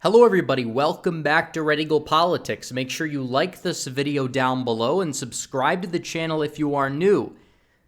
Hello everybody, welcome back to Red Eagle Politics. Make sure you like this video down below and subscribe to the channel if you are new.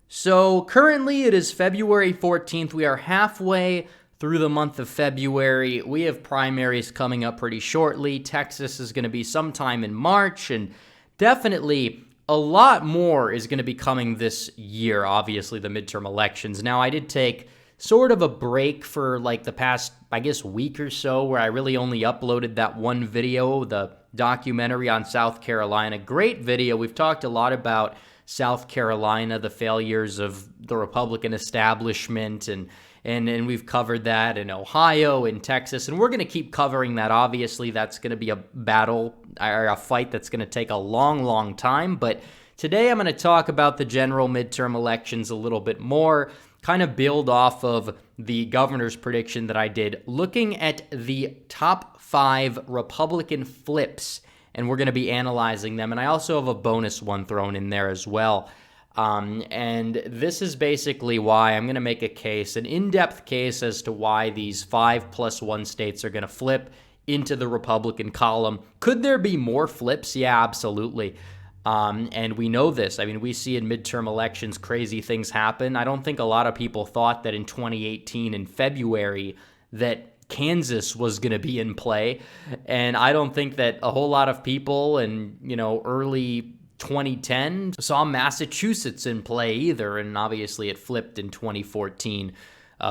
So currently it is February 14th. We are halfway through the month of February. We have primaries coming up pretty shortly. Texas is going to be sometime in March, and definitely a lot more is going to be coming this year, obviously the midterm elections. Now I did take sort of a break for like the past, I guess, week or so where I really only uploaded that one video, the documentary on South Carolina. Great video. We've talked a lot about South Carolina, the failures of the Republican establishment, and we've covered that in Ohio and Texas, and we're going to keep covering that. Obviously, that's going to be a battle or a fight that's going to take a long, long time, but today I'm going to talk about the general midterm elections a little bit more, kind of build off of the governor's prediction that I did, looking at the top 5 Republican flips, and we're going to be analyzing them. And I also have a bonus one thrown in there as well. And this is basically why I'm going to make a case, an in-depth case as to why these 5+1 states are going to flip into the Republican column. Could there be more flips? Yeah, absolutely. And we know this. I mean, we see in midterm elections crazy things happen. I don't think a lot of people thought that in 2018 in February that Kansas was going to be in play. And I don't think that a whole lot of people in, early 2010 saw Massachusetts in play either. And obviously it flipped in 2014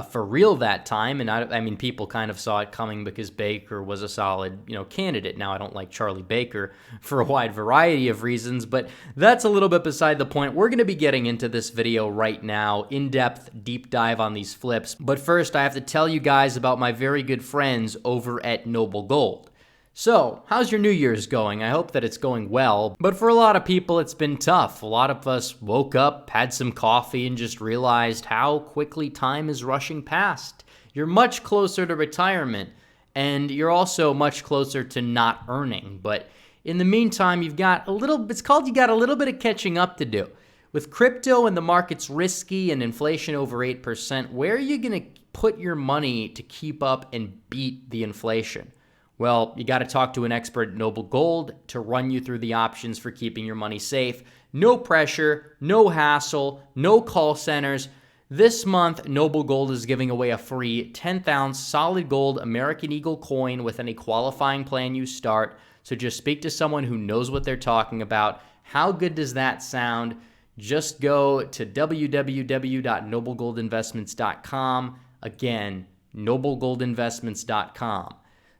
for real that time. And I mean, people kind of saw it coming because Baker was a solid, candidate. Now, I don't like Charlie Baker for a wide variety of reasons, but that's a little bit beside the point. We're going to be getting into this video right now, in-depth, deep dive on these flips. But first, I have to tell you guys about my very good friends over at Noble Gold. So, how's your New Year's going? I hope that it's going well, but for a lot of people, it's been tough. A lot of us woke up, had some coffee, and just realized how quickly time is rushing past. You're much closer to retirement, and you're also much closer to not earning. But in the meantime, you got a little bit of catching up to do. With crypto and the market's risky and inflation over 8%, where are you going to put your money to keep up and beat the inflation? Well, you got to talk to an expert at Noble Gold to run you through the options for keeping your money safe. No pressure, no hassle, no call centers. This month, Noble Gold is giving away a free 10th-ounce solid gold American Eagle coin with any qualifying plan you start. So just speak to someone who knows what they're talking about. How good does that sound? Just go to www.noblegoldinvestments.com. Again, noblegoldinvestments.com.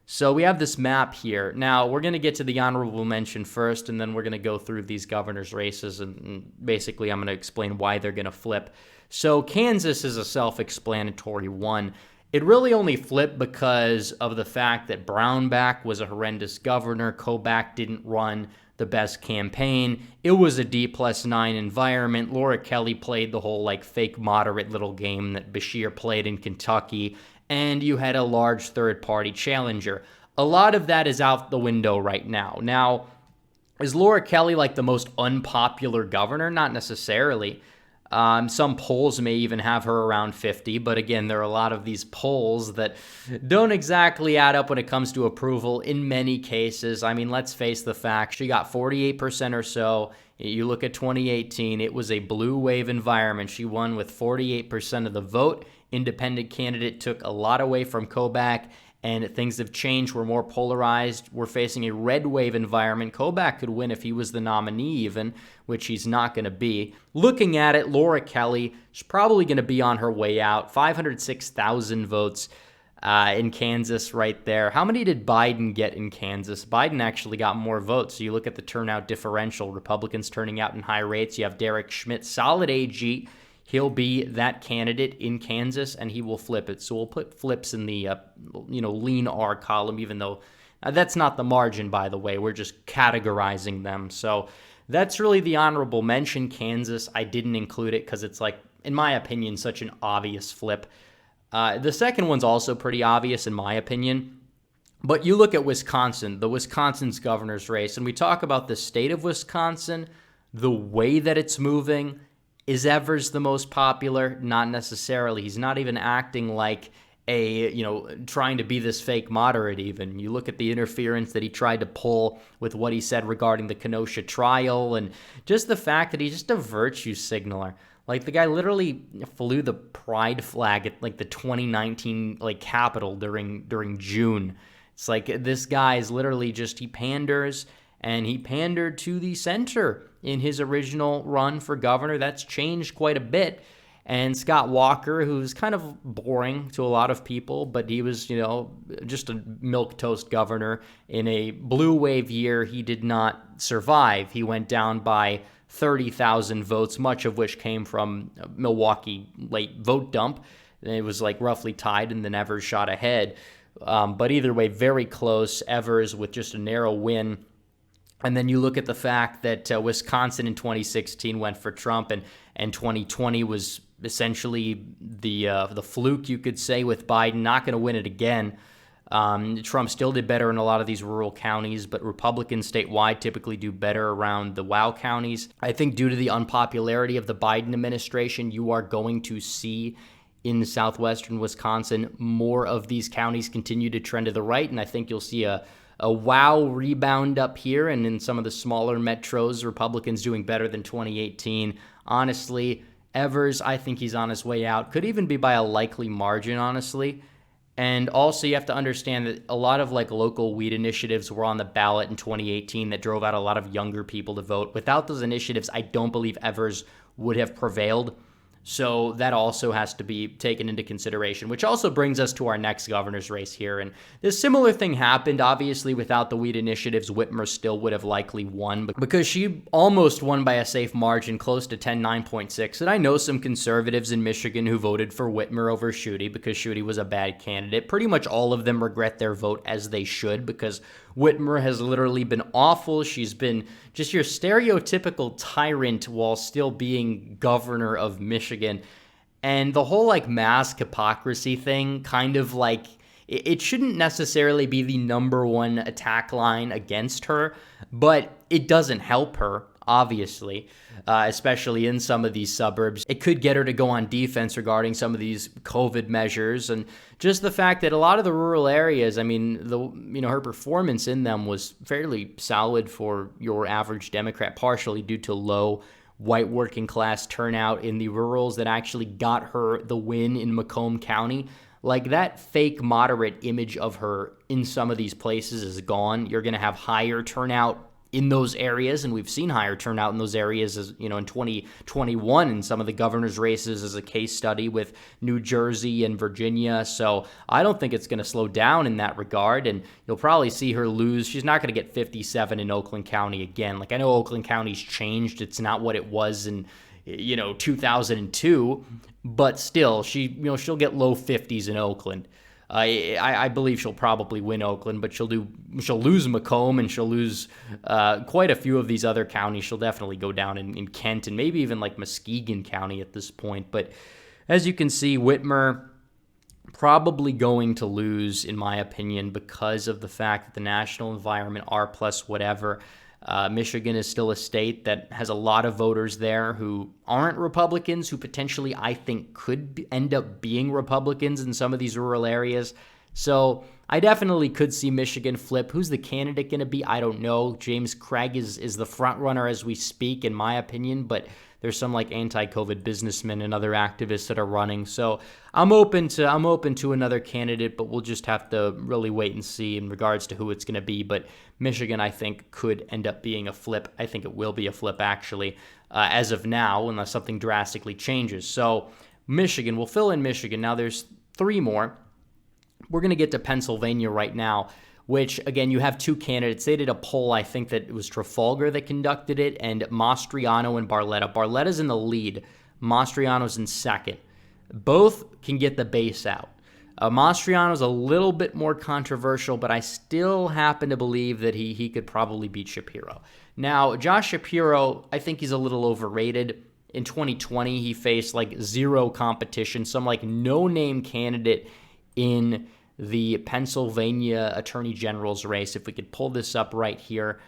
So we have this map here. Now, we're going to get to the honorable mention first, and then we're going to go through these governor's races, and basically I'm going to explain why they're going to flip. So Kansas is a self-explanatory one. It really only flipped because of the fact that Brownback was a horrendous governor. Kobach didn't run the best campaign. It was a D+9 environment. Laura Kelly played the whole fake moderate little game that Beshear played in Kentucky, and you had a large third-party challenger. A lot of that is out the window right now. Now, is Laura Kelly the most unpopular governor? Not necessarily. Some polls may even have her around 50, but again, there are a lot of these polls that don't exactly add up when it comes to approval in many cases. I mean, let's face the fact, she got 48% or so. You look at 2018, it was a blue wave environment. She won with 48% of the vote. Independent candidate took a lot away from Kobach, and things have changed. We're more polarized. We're facing a red wave environment. Kobach could win if he was the nominee even, which he's not going to be. Looking at it, Laura Kelly is probably going to be on her way out. 506,000 votes in Kansas right there. How many did Biden get in Kansas? Biden actually got more votes. So you look at the turnout differential. Republicans turning out in high rates. You have Derek Schmidt, solid AG. He'll be that candidate in Kansas, and he will flip it. So we'll put flips in the, lean R column, even though that's not the margin, by the way. We're just categorizing them. So that's really the honorable mention. Kansas, I didn't include it because it's, in my opinion, such an obvious flip. The second one's also pretty obvious, in my opinion. But you look at Wisconsin, the Wisconsin's governor's race, and we talk about the state of Wisconsin, the way that it's moving. Is Evers the most popular? Not necessarily. He's not even acting like trying to be this fake moderate even. You look at the interference that he tried to pull with what he said regarding the Kenosha trial, and just the fact that he's just a virtue signaler. Like, the guy literally flew the pride flag at, like, the 2019, like, Capitol during June. It's like, this guy is literally just, he panders, and he pandered to the center in his original run for governor. That's changed quite a bit. And Scott Walker, who's kind of boring to a lot of people, but he was, just a milquetoast governor in a blue wave year. He did not survive. He went down by 30,000 votes, much of which came from Milwaukee late vote dump. And it was like roughly tied, and then Evers shot ahead. But either way, very close. Evers with just a narrow win. And then you look at the fact that Wisconsin in 2016 went for Trump, and 2020 was essentially the fluke, you could say, with Biden. Not going to win it again. Trump still did better in a lot of these rural counties, but Republicans statewide typically do better around the WOW counties. I think due to the unpopularity of the Biden administration, you are going to see in southwestern Wisconsin more of these counties continue to trend to the right, and I think you'll see a WOW rebound up here, and in some of the smaller metros, Republicans doing better than 2018. Honestly, Evers, I think he's on his way out. Could even be by a likely margin, honestly. And also, you have to understand that a lot of like local weed initiatives were on the ballot in 2018 that drove out a lot of younger people to vote. Without those initiatives, I don't believe Evers would have prevailed. So that also has to be taken into consideration, which also brings us to our next governor's race here. And this similar thing happened. Obviously, without the weed initiatives, Whitmer still would have likely won because she almost won by a safe margin, close to 9.6. And I know some conservatives in Michigan who voted for Whitmer over Schuette because Schuette was a bad candidate. Pretty much all of them regret their vote, as they should, because Whitmer has literally been awful. She's been just your stereotypical tyrant while still being governor of Michigan. And the whole like mask hypocrisy thing, kind of like, it shouldn't necessarily be the number one attack line against her, but it doesn't help her, obviously, especially in some of these suburbs. It could get her to go on defense regarding some of these COVID measures, and just the fact that a lot of the rural areas, I mean, her performance in them was fairly solid for your average Democrat, partially due to low white working class turnout in the rurals that actually got her the win in Macomb County. Like, that fake moderate image of her in some of these places is gone. You're going to have higher turnout in those areas, and we've seen higher turnout in those areas, as in 2021 in some of the governor's races as a case study with New Jersey and Virginia. So I don't think it's going to slow down in that regard, and you'll probably see her lose. She's not going to get 57 in Oakland County again. Like, I know Oakland County's changed. It's not what it was in 2002, but still, she'll get low 50s in Oakland. I believe she'll probably win Oakland, but she'll lose Macomb, and she'll lose quite a few of these other counties. She'll definitely go down in Kent and maybe even like Muskegon County at this point. But as you can see, Whitmer probably going to lose, in my opinion, because of the fact that the national environment, R plus whatever. Michigan is still a state that has a lot of voters there who aren't Republicans, who potentially, I think, could end up being Republicans in some of these rural areas. So I definitely could see Michigan flip. Who's the candidate going to be? I don't know. James Craig is the front runner as we speak, in my opinion, but there's some like anti-COVID businessmen and other activists that are running. So I'm open to another candidate, but we'll just have to really wait and see in regards to who it's going to be. But Michigan, I think, could end up being a flip. I think it will be a flip, actually, as of now, unless something drastically changes. So Michigan, we'll fill in Michigan. Now there's three more. We're going to get to Pennsylvania right now, which, again, you have two candidates. They did a poll, I think that it was Trafalgar that conducted it, and Mastriano and Barletta. Barletta's in the lead. Mastriano's in second. Both can get the base out. Mastriano's a little bit more controversial, but I still happen to believe that he could probably beat Shapiro. Now, Josh Shapiro, I think he's a little overrated. In 2020, he faced like zero competition, some like no-name candidate in the Pennsylvania Attorney General's race. If we could pull this up right here,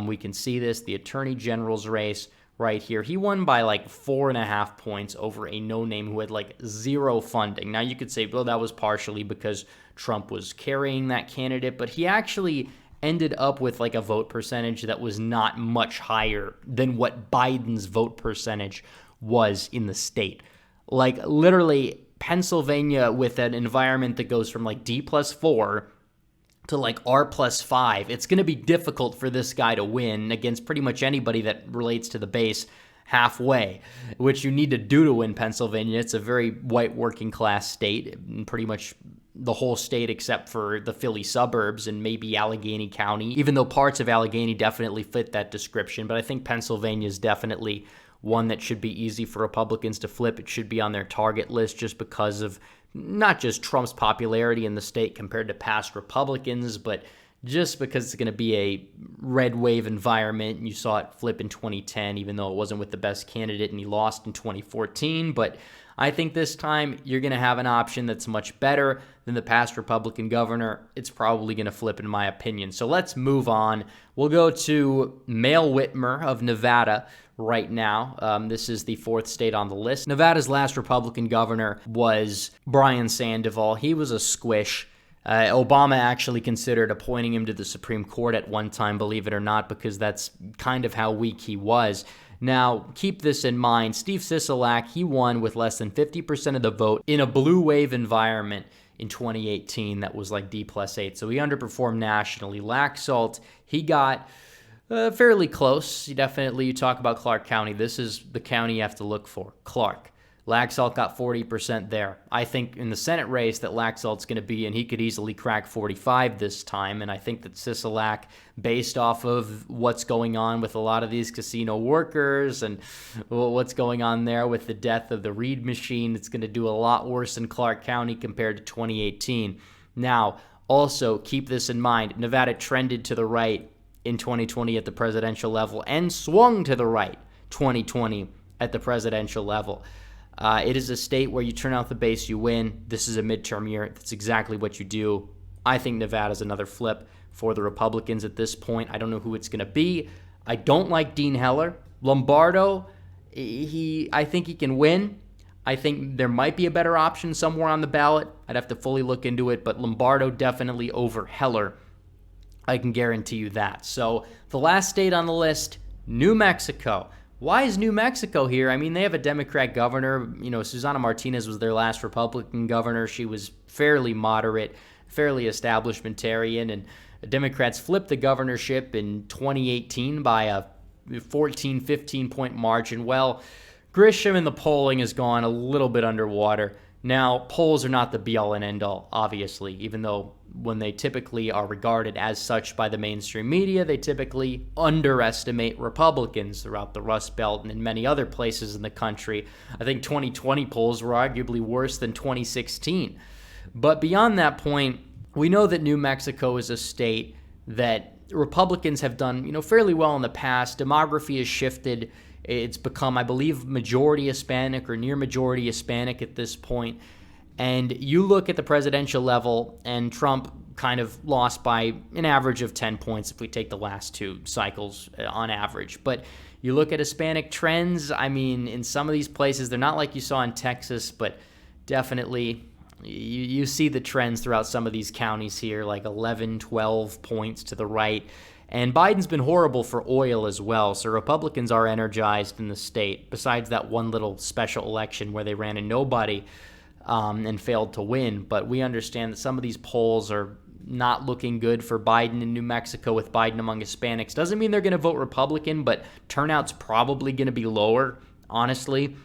we can see this, the Attorney General's race right here. He won by like 4.5 points over a no-name who had like zero funding. Now you could say, well, that was partially because Trump was carrying that candidate, but he actually ended up with like a vote percentage that was not much higher than what Biden's vote percentage was in the state. Like literally Pennsylvania, with an environment that goes from like D+4 to like R+5, it's going to be difficult for this guy to win against pretty much anybody that relates to the base halfway, which you need to do to win Pennsylvania. It's a very white working class state, and pretty much the whole state except for the Philly suburbs and maybe Allegheny County, even though parts of Allegheny definitely fit that description. But I think Pennsylvania is definitely one that should be easy for Republicans to flip. It should be on their target list just because of not just Trump's popularity in the state compared to past Republicans, but just because it's going to be a red wave environment. And you saw it flip in 2010, even though it wasn't with the best candidate and he lost in 2014. But I think this time you're going to have an option that's much better than the past Republican governor. It's probably going to flip, in my opinion. So let's move on. We'll go to Male Whitmer of Nevada right now. This is the fourth state on the list. Nevada's last Republican governor was Brian Sandoval. He was a squish. Obama actually considered appointing him to the Supreme Court at one time, believe it or not, because that's kind of how weak he was. Now, keep this in mind. Steve Sisolak, he won with less than 50% of the vote in a blue wave environment in 2018 that was like D+8. So he underperformed nationally. Laxalt, he got fairly close. You talk about Clark County. This is the county you have to look for, Clark. Laxalt got 40% there. I think in the Senate race that Laxalt's going to be in, he could easily crack 45 this time. And I think that Sisolak, based off of what's going on with a lot of these casino workers and what's going on there with the death of the Reed machine, it's going to do a lot worse in Clark County compared to 2018. Now, also keep this in mind. Nevada trended to the right in 2020 at the presidential level and swung to the right 2020 at the presidential level. It is a state where you turn out the base, you win. This is a midterm year. That's exactly what you do. I think Nevada's another flip for the Republicans at this point. I don't know who it's going to be. I don't like Dean Heller. Lombardo, I think he can win. I think there might be a better option somewhere on the ballot. I'd have to fully look into it, but Lombardo definitely over Heller. I can guarantee you that. So the last state on the list, New Mexico. Why is New Mexico here? I mean, they have a Democrat governor. Susana Martinez was their last Republican governor. She was fairly moderate, fairly establishmentarian, and the Democrats flipped the governorship in 2018 by a 14, 15-point margin. Well, Grisham in the polling has gone a little bit underwater. Now, polls are not the be-all and end-all, obviously, even though when they typically are regarded as such by the mainstream media, they typically underestimate Republicans throughout the Rust Belt and in many other places in the country. I think 2020 polls were arguably worse than 2016. But beyond that point, we know that New Mexico is a state that Republicans have done, fairly well in the past. Demography has shifted. It's become, I believe, majority Hispanic or near majority Hispanic at this point. And you look at the presidential level, and Trump kind of lost by an average of 10 points if we take the last two cycles on average. But you look at Hispanic trends, I mean, in some of these places, they're not like you saw in Texas, but definitely you see the trends throughout some of these counties here, like 11, 12 points to the right. And Biden's been horrible for oil as well, so Republicans are energized in the state, besides that one little special election where they ran a nobody and failed to win. But we understand that some of these polls are not looking good for Biden in New Mexico with Biden among Hispanics. Doesn't mean they're going to vote Republican, but turnout's probably going to be lower, honestly.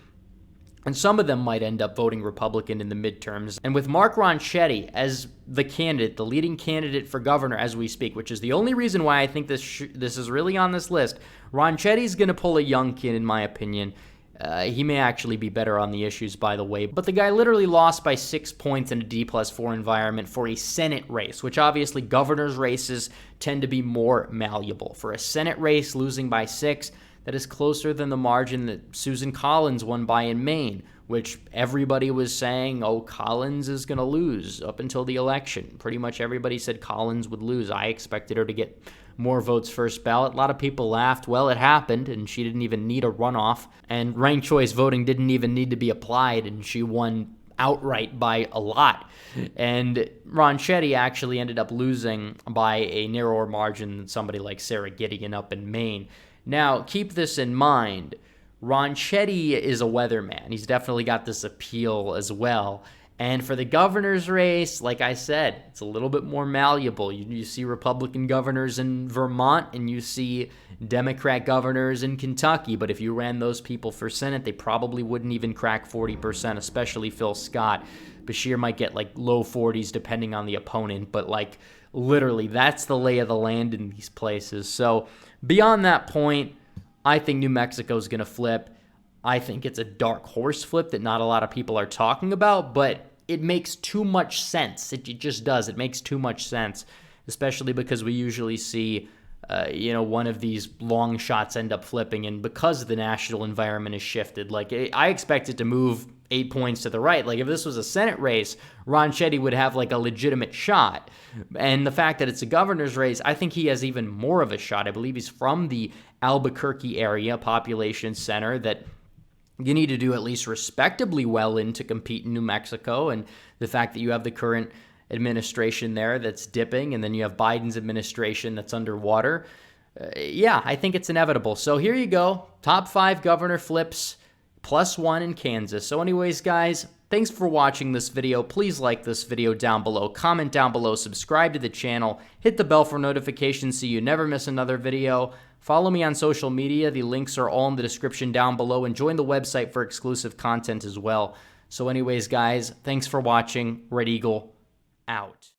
And some of them might end up voting Republican in the midterms. And with Mark Ronchetti as the candidate, the leading candidate for governor as we speak, which is the only reason why I think this is really on this list, Ronchetti's going to pull a young kid, in my opinion. He may actually be better on the issues, by the way. But the guy literally lost by 6 points in a D+4 environment for a Senate race, which obviously governor's races tend to be more malleable. For a Senate race, losing by 6, that is closer than the margin that Susan Collins won by in Maine, which everybody was saying, oh, Collins is going to lose up until the election. Pretty much everybody said Collins would lose. I expected her to get more votes first ballot. A lot of people laughed. Well, it happened, and she didn't even need a runoff. And ranked choice voting didn't even need to be applied, and she won outright by a lot. And Ron Chetty actually ended up losing by a narrower margin than somebody like Sarah Gideon up in Maine. Now, keep this in mind. Ron Chetty is a weatherman. He's definitely got this appeal as well. And for the governor's race, like I said, it's a little bit more malleable. You see Republican governors in Vermont and you see Democrat governors in Kentucky. But if you ran those people for Senate, they probably wouldn't even crack 40%, especially Phil Scott. Beshear might get like low 40s depending on the opponent. But like literally, that's the lay of the land in these places. So beyond that point, I think New Mexico is going to flip. I think it's a dark horse flip that not a lot of people are talking about, but it makes too much sense. It just does. It makes too much sense, especially because we usually see, one of these long shots end up flipping, and because the national environment has shifted, like I expect it to move 8 points to the right. Like if this was a Senate race, Ron Chetty would have like a legitimate shot. And the fact that it's a governor's race, I think he has even more of a shot. I believe he's from the Albuquerque area, population center that you need to do at least respectably well in to compete in New Mexico. And the fact that you have the current administration there that's dipping, and then you have Biden's administration that's underwater. I think it's inevitable. So here you go. Top 5 governor flips, +1 in Kansas. So anyways, guys, thanks for watching this video. Please like this video down below, comment down below, subscribe to the channel, hit the bell for notifications so you never miss another video. Follow me on social media. The links are all in the description down below, and join the website for exclusive content as well. So anyways, guys, thanks for watching. Red Eagle out.